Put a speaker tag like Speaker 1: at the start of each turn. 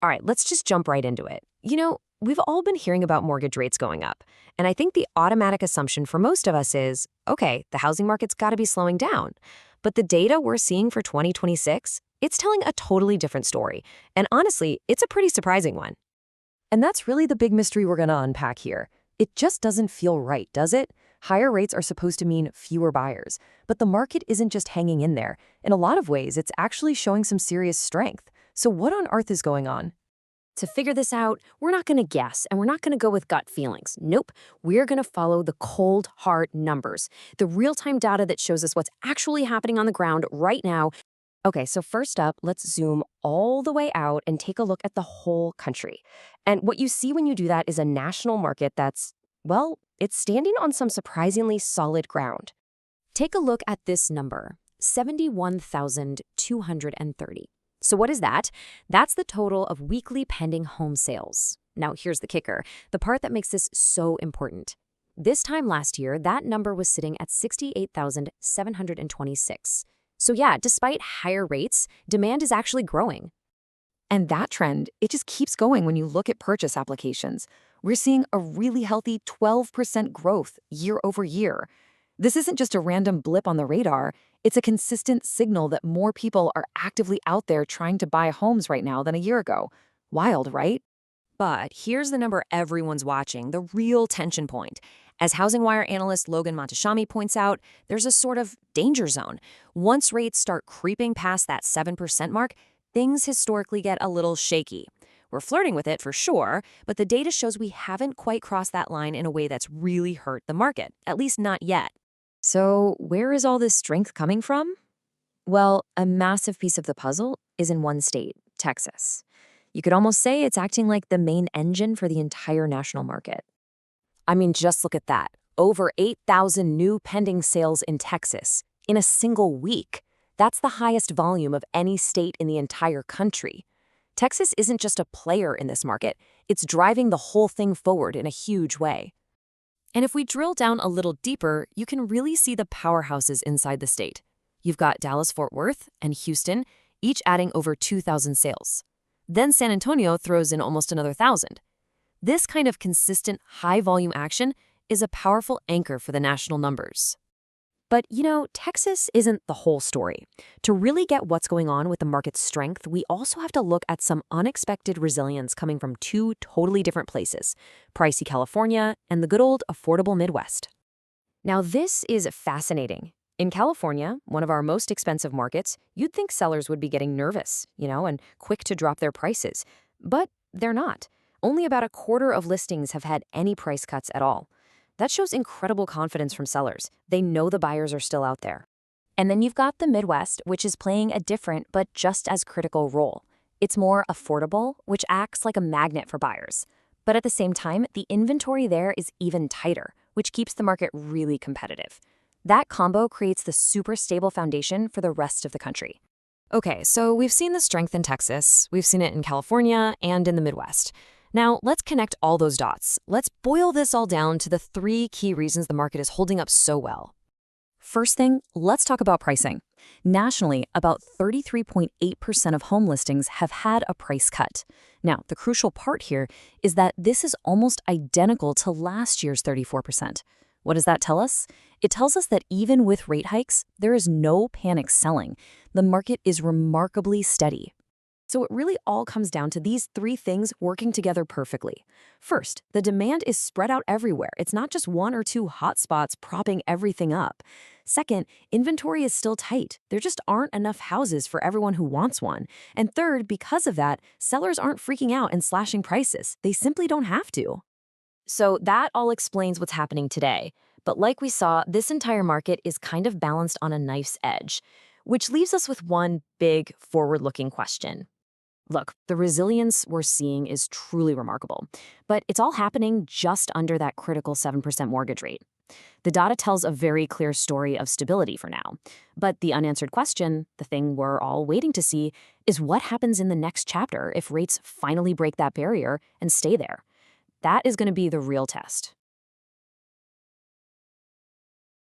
Speaker 1: All right, let's just jump right into it. We've all been hearing about mortgage rates going up, and I think the automatic assumption for most of us is, okay, the housing market's got to be slowing down. But the data we're seeing for 2026, it's telling a totally different story. And honestly, it's a pretty surprising one.
Speaker 2: And that's really the big mystery we're going to unpack here. It just doesn't feel right, does it? Higher rates are supposed to mean fewer buyers, but the market isn't just hanging in there. In a lot of ways, it's actually showing some serious strength. So what on earth is going on?
Speaker 1: To figure this out, we're not going to guess and we're not going to go with gut feelings. Nope. We're going to follow the cold, hard numbers, the real-time data that shows us what's actually happening on the ground right now. Okay, so first up, let's zoom all the way out and take a look at the whole country. And what you see when you do that is a national market that's, well, it's standing on some surprisingly solid ground. Take a look at this number, 71,230. So what is that? That's the total of weekly pending home sales. Now, here's the kicker, the part that makes this so important. This time last year, that number was sitting at 68,726. So yeah, despite higher rates, demand is actually growing.
Speaker 2: And that trend, it just keeps going when you look at purchase applications. We're seeing a really healthy 12% growth year over year. This isn't just a random blip on the radar. It's a consistent signal that more people are actively out there trying to buy homes right now than a year ago. Wild, right?
Speaker 1: But here's the number everyone's watching, the real tension point. As Housing Wire analyst Logan Montashami points out, there's a sort of danger zone. Once rates start creeping past that 7% mark, things historically get a little shaky. We're flirting with it for sure, but the data shows we haven't quite crossed that line in a way that's really hurt the market, at least not yet.
Speaker 2: So where is all this strength coming from? Well, a massive piece of the puzzle is in one state, Texas. You could almost say it's acting like the main engine for the entire national market.
Speaker 1: I mean, just look at that. Over 8,000 new pending sales in Texas in a single week. That's the highest volume of any state in the entire country. Texas isn't just a player in this market, it's driving the whole thing forward in a huge way. And if we drill down a little deeper, you can really see the powerhouses inside the state. You've got Dallas-Fort Worth and Houston, each adding over 2,000 sales. Then San Antonio throws in almost another 1,000. This kind of consistent, high-volume action is a powerful anchor for the national numbers. But, Texas isn't the whole story. To really get what's going on with the market's strength, we also have to look at some unexpected resilience coming from two totally different places, pricey California and the good old affordable Midwest. Now, this is fascinating. In California, one of our most expensive markets, you'd think sellers would be getting nervous, and quick to drop their prices. But they're not. Only about a quarter of listings have had any price cuts at all. That shows incredible confidence from sellers. They know the buyers are still out there. And then you've got the Midwest, which is playing a different but just as critical role. It's more affordable, which acts like a magnet for buyers. But at the same time, the inventory there is even tighter, which keeps the market really competitive. That combo creates the super stable foundation for the rest of the country. Okay, so we've seen the strength in Texas, we've seen it in California and in the Midwest. Now, let's connect all those dots. Let's boil this all down to the three key reasons the market is holding up so well. First thing, let's talk about pricing. Nationally, about 33.8% of home listings have had a price cut. Now, the crucial part here is that this is almost identical to last year's 34%. What does that tell us? It tells us that even with rate hikes, there is no panic selling. The market is remarkably steady. So it really all comes down to these three things working together perfectly. First, the demand is spread out everywhere. It's not just one or two hotspots propping everything up. Second, inventory is still tight. There just aren't enough houses for everyone who wants one. And third, because of that, sellers aren't freaking out and slashing prices. They simply don't have to. So that all explains what's happening today. But like we saw, this entire market is kind of balanced on a knife's edge, which leaves us with one big forward-looking question. Look, the resilience we're seeing is truly remarkable, but it's all happening just under that critical 7% mortgage rate. The data tells a very clear story of stability for now. But the unanswered question, the thing we're all waiting to see, is what happens in the next chapter if rates finally break that barrier and stay there. That is going to be the real test.